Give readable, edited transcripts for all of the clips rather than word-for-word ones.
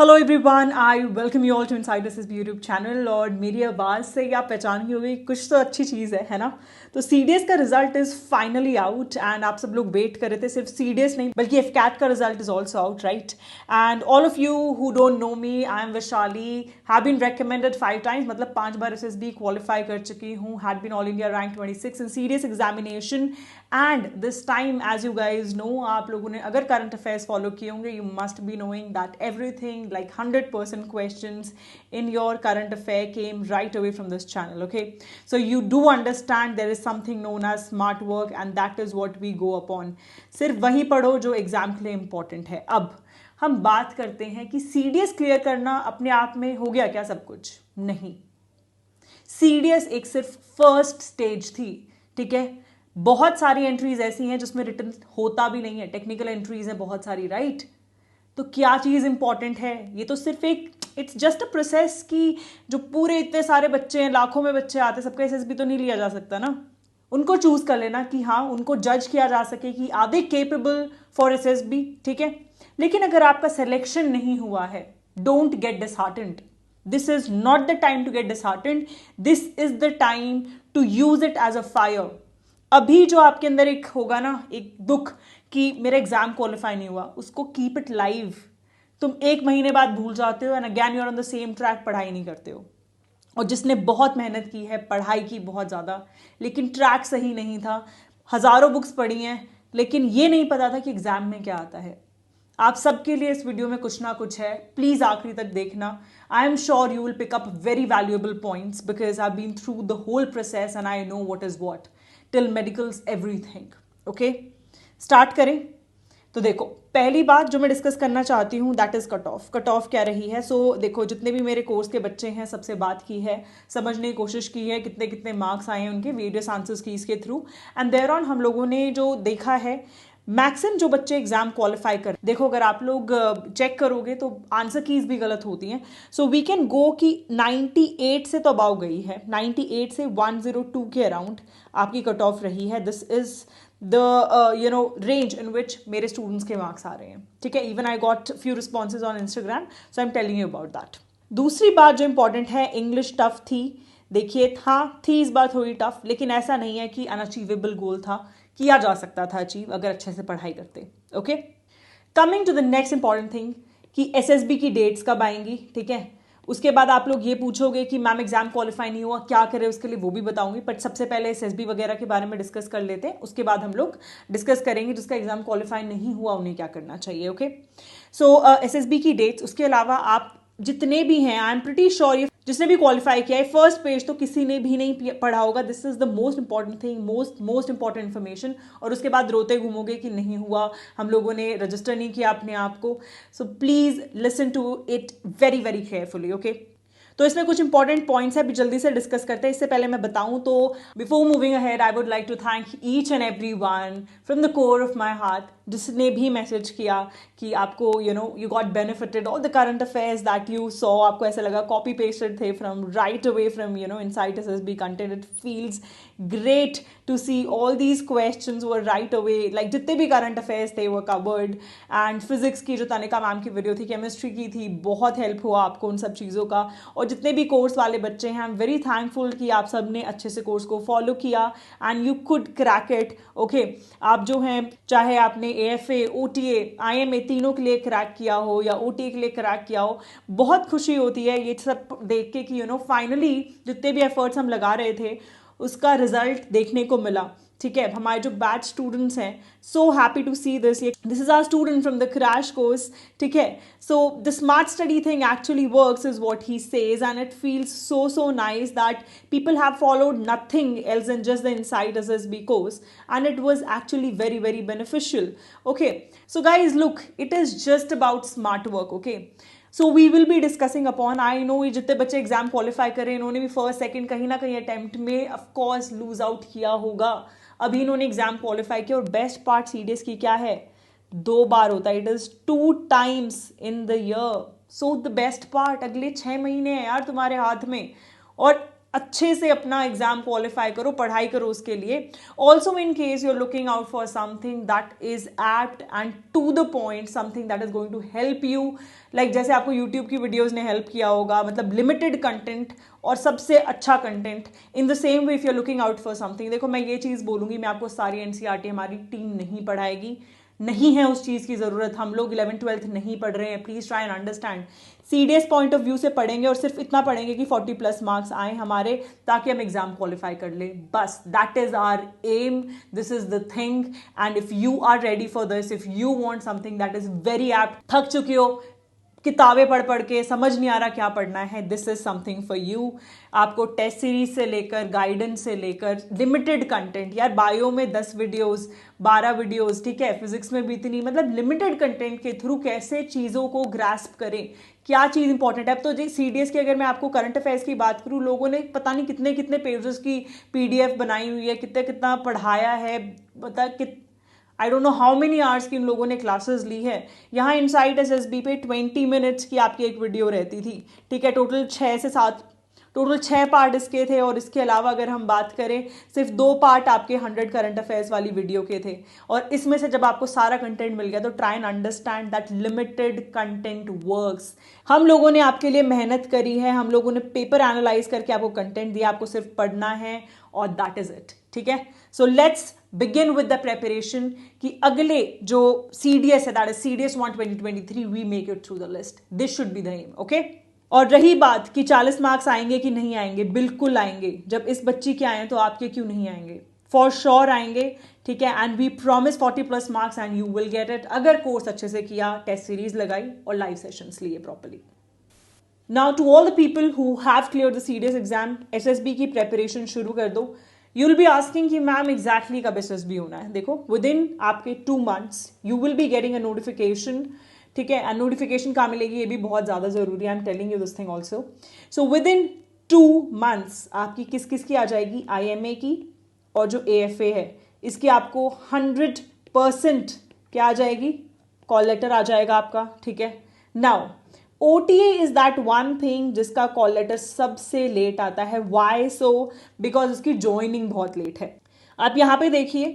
Hello everyone, I welcome you all to inside this YouTube channel. और मेरी आवाज़ से ही आप पहचान गई होगी कुछ तो अच्छी चीज़ है ना। तो CDS का result is finally out and आप सब लोग वेट कर रहे थे। सिर्फ CDS नहीं बल्कि FCAT का result is also out, right. And all of you who don't know me, I am Vaishali, have been recommended 5 times, मतलब 5 बार SSB क्वालिफाई कर चुकी हूँ, had been all India rank 26 in serious examination. And this time as you guys know, आप लोगों ने अगर current affairs follow किए होंगे, you must be knowing that everything like 100% questions in your current affair came right away from this channel. Okay, so you do understand there is something known as smart work and that is what we go upon. सिर्फ वही पढ़ो जो exam के लिए important है। अब हम बात करते हैं कि CDS क्लियर करना अपने आप में हो गया क्या सब कुछ? नहीं, CDS एक सिर्फ फर्स्ट स्टेज थी, ठीक है। बहुत सारी एंट्रीज ऐसी हैं जिसमें रिटन होता भी नहीं है, टेक्निकल एंट्रीज हैं बहुत सारी, राइट। तो क्या चीज़ इंपॉर्टेंट है? ये तो सिर्फ एक इट्स जस्ट अ प्रोसेस कि जो पूरे इतने सारे बच्चे हैं, लाखों में बच्चे आते हैं, सबका SSB तो नहीं लिया जा सकता ना। उनको चूज कर लेना कि हाँ, उनको जज किया जा सके कि are they capable for SSB, ठीक है। लेकिन अगर आपका सिलेक्शन नहीं हुआ है, don't get disheartened. This is not the time to get disheartened, this is the time to use it as a fire. अभी जो आपके अंदर एक होगा ना, एक दुख कि मेरा एग्जाम क्वालिफाई नहीं हुआ, उसको कीप इट लाइव। तुम 1 महीने बाद भूल जाते हो and again you are on the same track, पढ़ाई नहीं करते हो। और जिसने बहुत मेहनत की है, पढ़ाई की बहुत ज़्यादा, लेकिन ट्रैक सही नहीं था, हज़ारों बुक्स पढ़ी हैं, लेकिन ये नहीं पता था कि एग्जाम में क्या आता है। आप सबके लिए इस वीडियो में कुछ ना कुछ है, प्लीज़ आखिरी तक देखना। I am sure you will pick up very valuable points because I been through the whole process and I know what is what till medicals everything. Okay, start करें। तो देखो, पहली बात जो मैं डिस्कस करना चाहती हूँ that is cut off. Cut off क्या रही है? सो देखो, जितने भी मेरे कोर्स के बच्चे हैं सबसे बात की है, समझने की कोशिश की है कितने कितने मार्क्स आए हैं उनके, वेरियस आंसर्स की इसके थ्रू, एंड देयर ऑन हम लोगों ने जो देखा है, मैक्सिमम जो बच्चे एग्जाम क्वालिफाई कर, देखो अगर आप लोग चेक करोगे तो आंसर कीज भी गलत होती हैं। सो वी कैन गो कि 98 से तो अबाउ गई है, 98 से 102 के अराउंड आपकी कट ऑफ रही है। This is the range in which मेरे स्टूडेंट्स के मार्क्स आ रहे हैं, ठीक है। Even I got few responses on Instagram, so I am telling you about that. दूसरी बात जो इंपॉर्टेंट है, इंग्लिश टफ थी। देखिए, हाँ थी इस बार थोड़ी टफ, लेकिन ऐसा नहीं है कि अनअचीवेबल गोल था, किया जा सकता था अचीव अगर अच्छे से पढ़ाई करते। Okay, coming to the next important thing कि SSB की डेट्स कब आएंगी, ठीक है। उसके बाद आप लोग ये पूछोगे कि मैम एग्जाम क्वालिफाई नहीं हुआ, क्या करें उसके लिए, वो भी बताऊंगी। बट सबसे पहले SSB वगैरह के बारे में डिस्कस कर लेते हैं, उसके बाद हम लोग डिस्कस करेंगे जिसका एग्जाम क्वालिफाई नहीं हुआ उन्हें क्या करना चाहिए। ओके, सो SSB की डेट्स, उसके अलावा आप जितने भी हैं, आई एम प्रिटी श्योर ये जिसने भी क्वालिफाई किया है, फर्स्ट पेज तो किसी ने भी नहीं पढ़ा होगा। This is the most important thing, most important information. और उसके बाद रोते घूमोगे कि नहीं हुआ, हम लोगों ने रजिस्टर नहीं किया अपने आप को। So please listen to it very very carefully. Okay, तो इसमें कुछ इंपॉर्टेंट पॉइंट्स है, अभी जल्दी से डिस्कस करते हैं। इससे पहले मैं बताऊं तो before moving ahead I would like to thank each and every one from the core of my heart जिसने भी मैसेज किया कि आपको you got benefited all the current affairs that you saw, आपको ऐसा लगा कॉपी पेस्टेड थे from right away from inside SSB content. It feels great to see all these questions were right away, like जितने भी current affairs थे वो covered. And physics की जो तनिका मैम की वीडियो थी, केमिस्ट्री की थी, बहुत हेल्प हुआ आपको उन सब चीज़ों का। और जितने भी कोर्स वाले बच्चे हैं, आई एम वेरी थैंकफुल कि आप सब ने अच्छे से कोर्स को फॉलो किया and you could crack it. Okay, आप जो हैं, चाहे आपने AFA, OTA, IMA तीनों के लिए क्रैक किया हो या OTA के लिए क्रैक किया हो, बहुत खुशी होती है ये सब देख के कि फाइनली जितने भी एफर्ट्स हम लगा रहे थे उसका रिजल्ट देखने को मिला, ठीक है। हमारे जो बैच स्टूडेंट्स हैं, so happy to see this is our student from the crash course, ठीक है। So the smart study thing actually works is what he says and it feels so nice that people have followed nothing else in just the inside SSB course and it was actually very very beneficial. Okay, so guys look, it is just about smart work. Okay, so we will be discussing upon, I know ये जितने बच्चे exam qualify करें, इन्होंने भी first second कहीं ना कहीं attempt में ऑफकोर्स लूज आउट किया होगा। अभी इन्होंने एग्जाम क्वालिफाई किया और बेस्ट पार्ट CDS की क्या है, 2 बार होता है, it is 2 times in the year. So the best part, अगले 6 महीने हैं यार तुम्हारे हाथ में। और अच्छे से अपना एग्जाम क्वालिफाई करो, पढ़ाई करो उसके लिए। Also in case you are looking out for something that is apt and to the point, something that is going to help you, like जैसे आपको यूट्यूब की वीडियोज ने हेल्प किया होगा, मतलब लिमिटेड कंटेंट और सबसे अच्छा content. In the same way if you are looking out for something, देखो मैं ये चीज़ बोलूँगी, मैं आपको सारी एनसीईआरटी हमारी टीम नहीं पढ़ाएगी, नहीं है उस चीज़ की ज़रूरत, हम लोग 11th-12th नहीं पढ़ रहे हैं, please try and understand. CDS point of view से पढ़ेंगे और सिर्फ इतना पढ़ेंगे कि 40+ मार्क्स आए हमारे, ताकि हम एग्जाम क्वालिफाई कर ले, बस that is our aim, this is the thing. And if you are ready for this, if you want something that is very apt, थक चुके हो किताबें पढ़ पढ़ के, समझ नहीं आ रहा क्या पढ़ना है, this is something for you. आपको टेस्ट सीरीज से लेकर गाइडेंस से लेकर लिमिटेड कंटेंट, यार बायो में 10 वीडियोस 12 वीडियोस, ठीक है, फिजिक्स में भी इतनी, मतलब लिमिटेड कंटेंट के थ्रू कैसे चीज़ों को ग्रास्प करें, क्या चीज़ इंपॉर्टेंट है। अब तो जी सीडीएस की अगर मैं आपको करंट अफेयर्स की बात करूँ, लोगों ने पता नहीं कितने कितने पेजेस की पीडीएफ बनाई हुई है, कितना कितना पढ़ाया है, पता I don't know how many hours की इन लोगों ने क्लासेस ली है। यहाँ इनसाइट एसएसबी पे 20 मिनट्स की आपकी एक वीडियो रहती थी, ठीक है, टोटल 6 पार्ट इसके थे। और इसके अलावा अगर हम बात करें, सिर्फ 2 पार्ट आपके 100 करंट अफेयर्स वाली वीडियो के थे। और इसमें से जब आपको सारा कंटेंट मिल गया, तो try and understand that limited content works. हम लोगों ने आपके लिए मेहनत करी है, हम लोगों ने पेपर एनालाइज करके आपको कंटेंट दिया, आपको सिर्फ पढ़ना है और दैट इज इट, ठीक है। So let's begin with the preparation कि अगले जो सीडीएस है, that is CDS 1 2023, we make it through the list, this should be the aim, okay. और रही बात कि 40 मार्क्स आएंगे कि नहीं आएंगे, बिल्कुल आएंगे। जब इस बच्ची के आए तो आपके क्यों नहीं आएंगे, फॉर श्योर आएंगे, ठीक है। And we promise 40+ marks and you will get it, अगर कोर्स अच्छे से किया, टेस्ट सीरीज लगाई और लाइव सेशंस लिए properly. Now to all the people who have clear the CDS exam, SSB की प्रेपरेशन शुरू कर दो। यू विल बी आस्किंग कि मैम एग्जैक्टली कब एसएसबी होना है। देखो विद इन आपके 2 months you will be getting a notification, ठीक है। एंड नोटिफिकेशन कहाँ मिलेगी, ये भी बहुत ज़्यादा जरूरी है, आई am telling you this thing also. So with in 2 months आपकी किस किस की आ जाएगी, आईएमए की और जो एएफए है इसकी आपको 100% क्या आ जाएगी, कॉल लेटर आ जाएगा आपका, ठीक है। Now OTA is that one thing जिसका कॉल लेटर सबसे लेट आता है। वाई सो, बिकॉज उसकी ज्वाइनिंग बहुत लेट है। आप यहाँ पे देखिए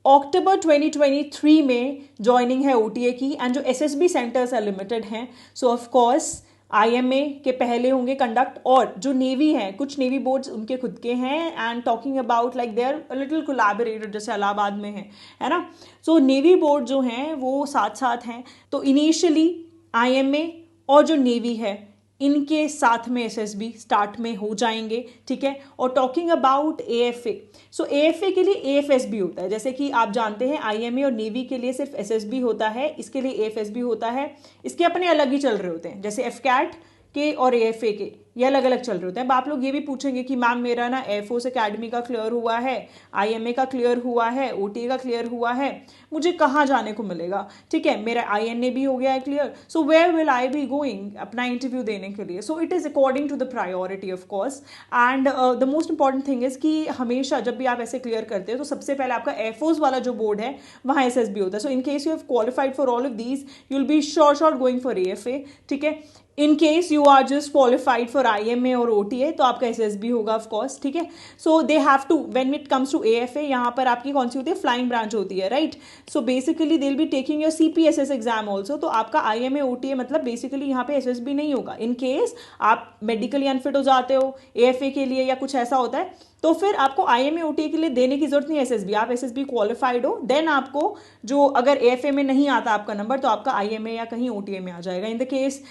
अक्टूबर 2023 में ज्वाइनिंग है OTA की, एंड जो SSB सेंटर्स है लिमिटेड हैं, सो ऑफ कोर्स IMA के पहले होंगे कंडक्ट। और जो नेवी है, कुछ नेवी बोर्ड्स उनके खुद के हैं, and talking about like they are little collaborated, जैसे इलाहाबाद में है ना। सो नेवी बोर्ड जो हैं वो साथ साथ हैं। तो इनिशियली IMA और जो नेवी है इनके साथ में एसएसबी स्टार्ट में हो जाएंगे, ठीक है। और talking about AFA, so AFA के लिए एएफएसबी होता है, जैसे कि आप जानते हैं आईएमए और नेवी के लिए सिर्फ एसएसबी होता है, इसके लिए एएफएसबी होता है। इसके अपने अलग ही चल रहे होते हैं, जैसे एफकैट के और एएफए के ये अलग अलग चल रहे होते हैं। आप लोग ये भी पूछेंगे कि मैम मेरा ना एयरफोर्स एकेडमी का क्लियर हुआ है, आईएमए का क्लियर हुआ है, ओटीए का क्लियर हुआ है, मुझे कहाँ जाने को मिलेगा, ठीक है। मेरा आईएनए भी हो गया है clear, so where will I be going अपना इंटरव्यू देने के लिए। So it is according to the priority of course. And the most important thing is कि हमेशा जब भी आप ऐसे क्लियर करते हो तो सबसे पहले आपका एयरफोर्स वाला जो बोर्ड है वहाँ एसएसबी होता है। So in case you have qualified for all of these, you will be sure going for AFA, ठीक है। In case you are just qualified for IMA और ओटीए तो आपका एसएसबी होगा ऑफ कोर्स, ठीक है। So they have to, when it comes to AFA, यहाँ पर आपकी कौन सी होती है, फ्लाइंग ब्रांच होती है, right. So basically they will be taking your CPSS exam also. तो आपका आईएमए ओटीए मतलब बेसिकली यहाँ पे एसएसबी नहीं होगा। इन केस आप मेडिकली अनफिट हो जाते हो एएफए के लिए या कुछ ऐसा होता है, तो फिर आपको आईएमए ओटीए के लिए देने की जरूरत नहीं है एसएसबी। आप एसएसबी क्वालिफाइड हो, देन आपको जो अगर एएफए में नहीं आता आपका नंबर तो आपका आईएमए या कहीं ओटीए में आ जाएगा। In the case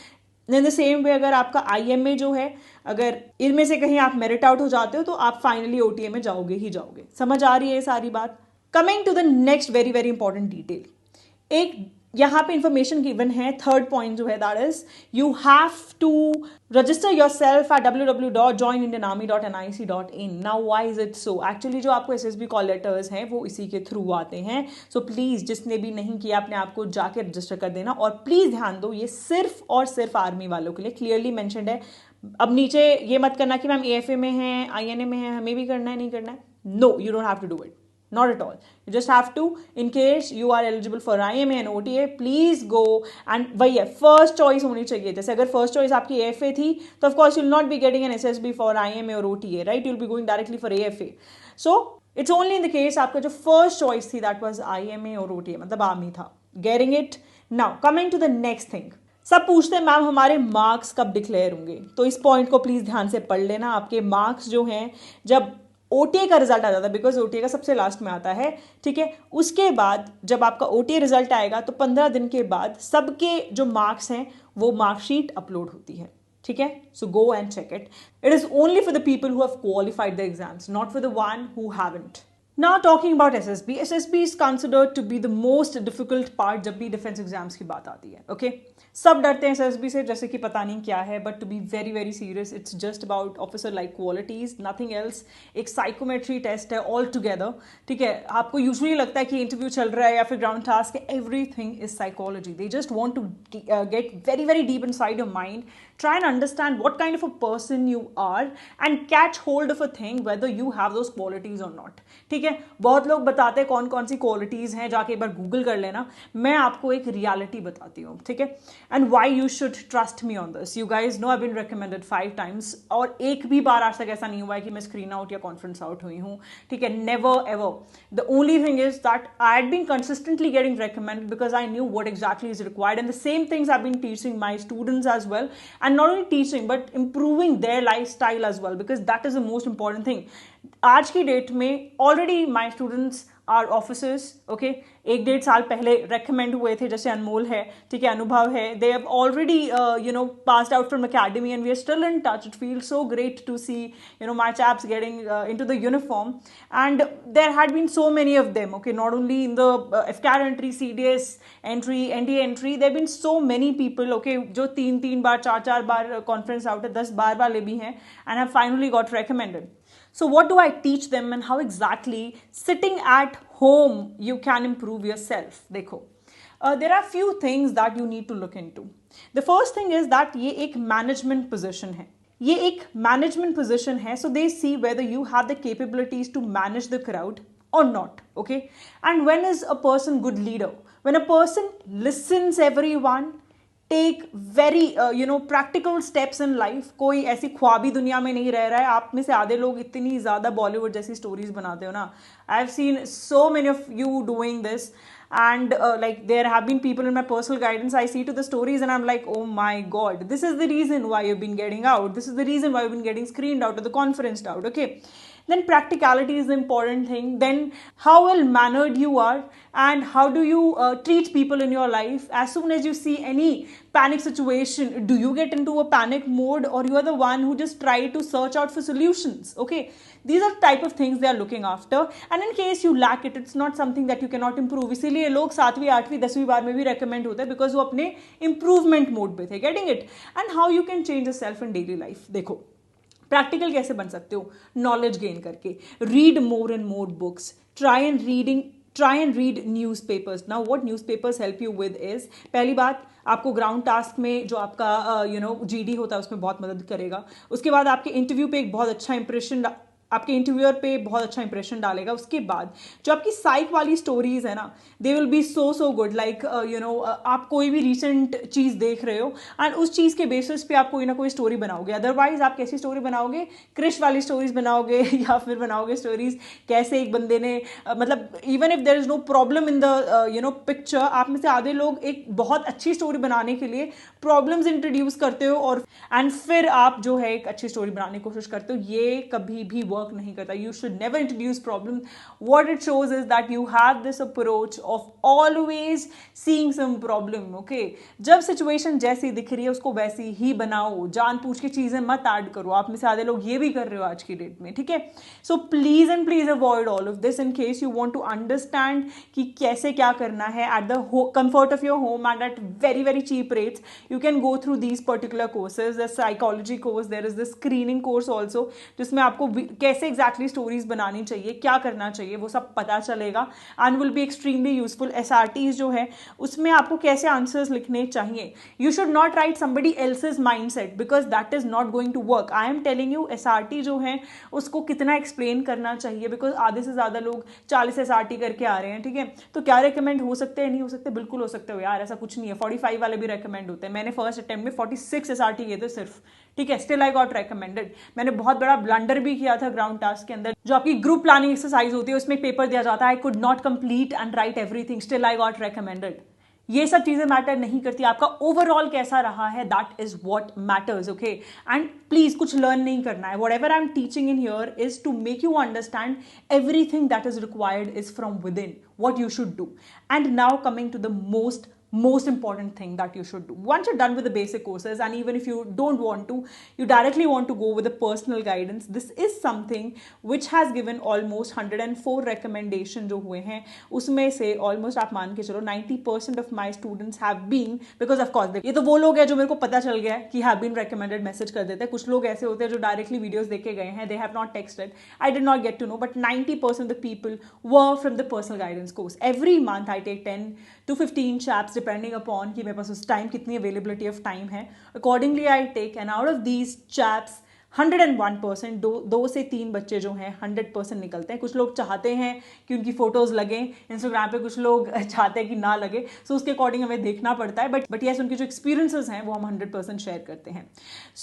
in the same वे अगर आपका आईएमए जो है, अगर इनमें से कहीं आप मेरिट आउट हो जाते हो तो आप फाइनली ओटीए में जाओगे ही जाओगे। समझ आ रही है सारी बात। Coming to the next very very important detail, एक यहाँ पे इंफॉर्मेशन गिवन है, थर्ड पॉइंट जो है that is you have to register yourself at www.joinindianarmy.nic.in। Now why is it so, actually जो आपको एसएसबी कॉल लेटर्स हैं वो इसी के थ्रू आते हैं। सो प्लीज जिसने भी नहीं किया अपने आप को जाके रजिस्टर कर देना। और प्लीज ध्यान दो, ये सिर्फ और सिर्फ आर्मी वालों के लिए क्लियरली मेंशन्ड है। अब नीचे ये मत करना कि मैम एएफए में है, आईएनए में है, हमें भी करना है, नहीं करना है। No, you don't have to do it, Not at all. You just have to, in case you are eligible for IMA and OTA, please go and वही है, फर्स्ट चॉइस होनी चाहिए. जैसे अगर फर्स्ट चॉइस आपकी AFA थी तो of course you'll not be getting an SSB for IMA or OTA, right? You'll be going directly for AFA. So it's only in the case आपका जो फर्स्ट चॉइस थी that was IMA or OTA, मतलब army था. Getting it? Now coming to the next thing. सब पूछते हैं ma'am हमारे marks कब डिक्लेयर होंगे, तो इस पॉइंट को प्लीज ध्यान से पढ़ लेना. आपके मार्क्स जो हैं जब OTA का रिजल्ट आ जाता है, बिकॉज OTA का सबसे लास्ट में आता है, ठीक है, उसके बाद जब आपका OTA रिजल्ट आएगा तो 15 दिन के बाद सबके जो मार्क्स हैं वो मार्कशीट अपलोड होती है, ठीक है. So go and check it. It is only for the people who have qualified the exams, not for the one who haven't. Now talking about SSB, SSB is considered to be the most difficult part जब भी defence exams की बात आती है. Okay, सब डरते हैं SSB से जैसे कि पता नहीं क्या है, but to be very very serious it's just about officer like qualities, nothing else. एक साइकोमेट्री टेस्ट है ऑल टुगेदर, ठीक है. आपको यूजुअली लगता है कि इंटरव्यू चल रहा है या फिर ग्राउंड टास्क है, everything is psychology. They just want to get very very deep inside your mind, try and understand what kind of a person you are and catch hold of a thing whether you have those qualities or not. ठीक है, बहुत लोग बताते हैं कौन कौन सी qualities हैं, जाके एक बार गूगल कर लेना. मैं आपको एक रियलिटी बताती हूँ, ठीक है, and why you should trust me on this. You guys know I been recommended 5 times और एक भी बार आज तक ऐसा नहीं हुआ है कि मैं स्क्रीन आउट या कॉन्फ्रेंस आउट हुई हूँ, ठीक है, never ever. The only thing is that I had been consistently getting recommended because I knew what exactly is required and the same things I been teaching my students as well. And not only teaching but improving their lifestyle as well, because that is the most important thing. आज की date में already my students are officers, okay, 1-1.5 साल पहले recommend हुए थे, जैसे अनमोल है, ठीक है, अनुभव है. They have already passed out from academy and we are still in touch. It feels so great to see my chaps getting into the uniform, and there had been so many of them, okay, not only in the FCAT entry, CDS entry, NDA entry. there have been so many people, okay, जो 3 बार 4 बार conference out है, 10 बार वाले भी हैं, and have finally got recommended. So what do I teach them and how exactly sitting at home you can improve yourself? देखो, there are few things that you need to look into. The first thing is that ये एक management position है. ये एक management position है, so they see whether you have the capabilities to manage the crowd or not, okay? And when is a person good leader? When a person listens everyone, take very practical steps in life. कोई ऐसी ख्वाबी दुनिया में नहीं रह रहा है. आप में से आधे लोग इतनी ज़्यादा बॉलीवुड जैसी स्टोरीज बनाते हो ना. I have seen so many of you doing this, and like there have been people in my personal guidance, I see to the stories and I'm like, oh my god, this is the reason why you've been getting out, this is the reason why you've been getting screened out or the conference out, okay. Then practicality is the important thing. Then how well mannered you are and how do you treat people in your life. As soon as you see any panic situation, do you get into a panic mode or you are the one who just try to search out for solutions, okay. These are type of things they are looking after, and in case you lack it, it's not something that you cannot improve. इसीलिए लोग 7वीं 8वीं 10वीं बार में भी recommend होते हैं because वो अपने improvement mode पे थे. Getting it? And how you can change yourself in daily life. देखो, प्रैक्टिकल कैसे बन सकते हो? नॉलेज गेन करके. Read more and more books. Try and read newspapers. Now what newspapers help you with is, पहली बात, आपको ग्राउंड टास्क में जो आपका GD होता है उसमें बहुत मदद करेगा. उसके बाद आपके इंटरव्यू पे एक बहुत अच्छा इंप्रेशन, आपके इंटरव्यूअर पे बहुत अच्छा इंप्रेशन डालेगा. उसके बाद जो आपकी साइक वाली स्टोरीज है ना, they will be so good. Like आप कोई भी रिसेंट चीज़ देख रहे हो एंड उस चीज़ के बेसिस पे आप कोई ना कोई स्टोरी बनाओगे. अदरवाइज आप कैसी स्टोरी बनाओगे? क्रिश वाली स्टोरीज बनाओगे या फिर बनाओगे स्टोरीज कैसे एक बंदे ने मतलब even if there is no problem in the picture, आप में से आधे लोग एक बहुत अच्छी स्टोरी बनाने के लिए प्रॉब्लम्स इंट्रोड्यूस करते हो और एंड फिर आप जो है एक अच्छी स्टोरी बनाने की कोशिश करते हो. ये कभी भी वर्क नहीं करता. You should never introduce problem. What it shows is that you have this approach of always seeing some problem, okay. जब सिचुएशन जैसी दिख रही है उसको वैसी ही बनाओ. जान पूछ के चीजें मत ऐड करो. आप में से आधे लोग ये भी कर रहे हो आज की डेट में, ठीक है. So please and please avoid all of this in case you want to understand कि कैसे क्या करना है at the comfort of your home and at very very cheap rates. You can go through these particular courses. The psychology course, there is the screening course also, जिसमें आपको कैसे exactly stories बनानी चाहिए, क्या करना चाहिए, वो सब पता चलेगा and will be extremely useful. SRTs जो है उसमें आपको कैसे आंसर्स लिखने चाहिए, you should not write somebody else's mindset because that is not going to work. I am telling you SRT जो है उसको कितना एक्सप्लेन करना चाहिए, बिकॉज आधे से ज्यादा लोग 40 एसआरटी करके आ रहे हैं, ठीक है। तो क्या रिकमेंड हो सकते हैं, नहीं हो सकते, बिल्कुल हो सकते हो यार, ऐसा कुछ नहीं है। 45 वाले भी रिकमेंड होते हैं। मैंने फर्स्ट अटेम्प्ट में 46 एसआरटी किए थे सिर्फ, ठीक है, स्टिल आई गॉट रिकमेंडेड। मैंने बहुत बड़ा ब्लंडर भी किया था ग्राउंड टास्क के अंदर, जो आपकी ग्रुप प्लानिंग एक्सरसाइज होती है उसमें पेपर दिया जाता है, I could not complete and right everything, still I got recommended. ये सब चीजें मैटर नहीं करती, आपका ओवरऑल कैसा रहा है, that is what matters, okay. And please कुछ लर्न नहीं करना है, whatever I am teaching in here is to make you understand everything that is required is from within what you should do. And now coming to the most important thing that you should do once you're done with the basic courses, and even if you don't want to, you directly want to go with the personal guidance, this is something which has given almost 104 recommendation जो हुए हैं, उसमें से almost आप मान के चलो 90% of my students have been, because of course ये तो वो लोग हैं जो मेरे को पता चल गया है कि have been recommended मैसेज कर देते हैं, कुछ लोग ऐसे होते हैं जो डायरेक्टली वीडियोस देख के गए हैं, they have not texted, I did not get to know, but 90% of the people were from the personal guidance course. Every month I take 10 to 15 chaps depending upon कि मेरे पास उस टाइम कितनी availability of time है, accordingly I take, and out of these chaps 101% दो से तीन बच्चे जो हैं 100% निकलते हैं। कुछ लोग चाहते हैं कि उनकी फोटोज लगे इंस्टाग्राम पे, कुछ लोग चाहते हैं कि ना लगे, सो उसके अकॉर्डिंग हमें देखना पड़ता है, बट यस उनके जो एक्सपीरियंसेस हैं वो हम 100% शेयर करते हैं।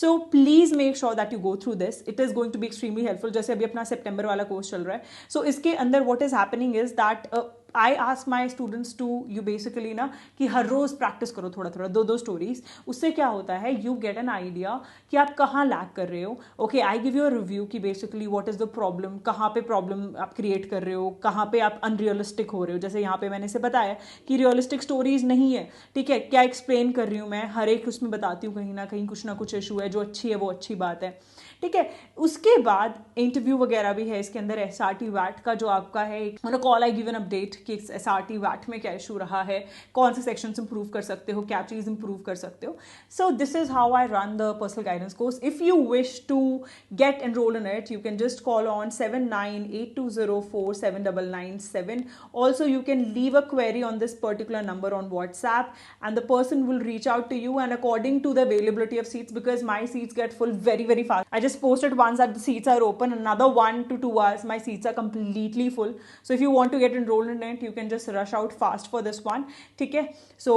So please make sure that you go through this, it is going to be extremely helpful. जैसे अभी अपना सितंबर वाला कोर्स चल रहा है, सो इसके अंदर what is happening is that I ask my students to you basically ना कि हर रोज प्रैक्टिस करो थोड़ा थोड़ा, दो स्टोरीज। उससे क्या होता है, यू गेट एन आइडिया कि आप कहाँ लैक कर रहे हो। Okay, I give you a review कि basically what is the problem, कहाँ पे प्रॉब्लम आप क्रिएट कर रहे हो, कहाँ पे आप अनरियलिस्टिक हो रहे हो। जैसे यहाँ पे मैंने से बताया कि रियलिस्टिक स्टोरीज नहीं है, ठीक है, क्या एक्सप्लेन कर रही हूँ मैं, हर एक उसमें बताती हूँ कहीं ना कुछ इशू है, जो अच्छी है वो अच्छी बात है, ठीक है। उसके बाद इंटरव्यू वगैरह भी है इसके अंदर, एसआरटी वैट का जो आपका है, on a call I give an update कि एसआरटी वैट में क्या इशू रहा है, कौन से सेक्शंस इंप्रूव कर सकते हो, क्या चीज इंप्रूव कर सकते हो। So this is how I run the personal guidance course. If you wish to get enrolled in it, you can just call on 7982047997. Also you can leave a query on this particular number on WhatsApp and the person will reach out to you, and according to the availability of seats, because my seats get full very fast. I just posted once that the seats are open, another 1 to 2 hours my seats are completely full. So if you want to get enrolled in it, you can just rush out fast for this one, okay? So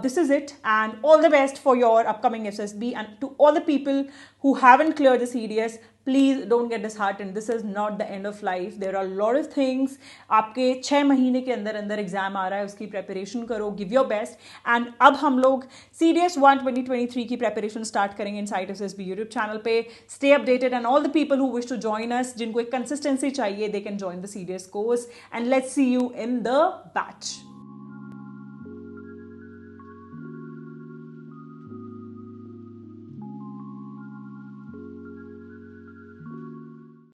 this is it, and all the best for your upcoming SSB. And to all the people who haven't cleared the CDS, please don't get disheartened, this is not the end of life, there are lot of things. आपके 6 महीने के अंदर अंदर exam आ रहा है, उसकी preparation करो, give your best. And अब हम लोग CDS 1 2023 की प्रेपरेशन स्टार्ट करेंगे इनसाइड SSB यूट्यूब चैनल पे। Stay updated, and all the people who wish to join us, जिनको एक कंसिस्टेंसी चाहिए, they can join the CDS course, and let's see you in the batch.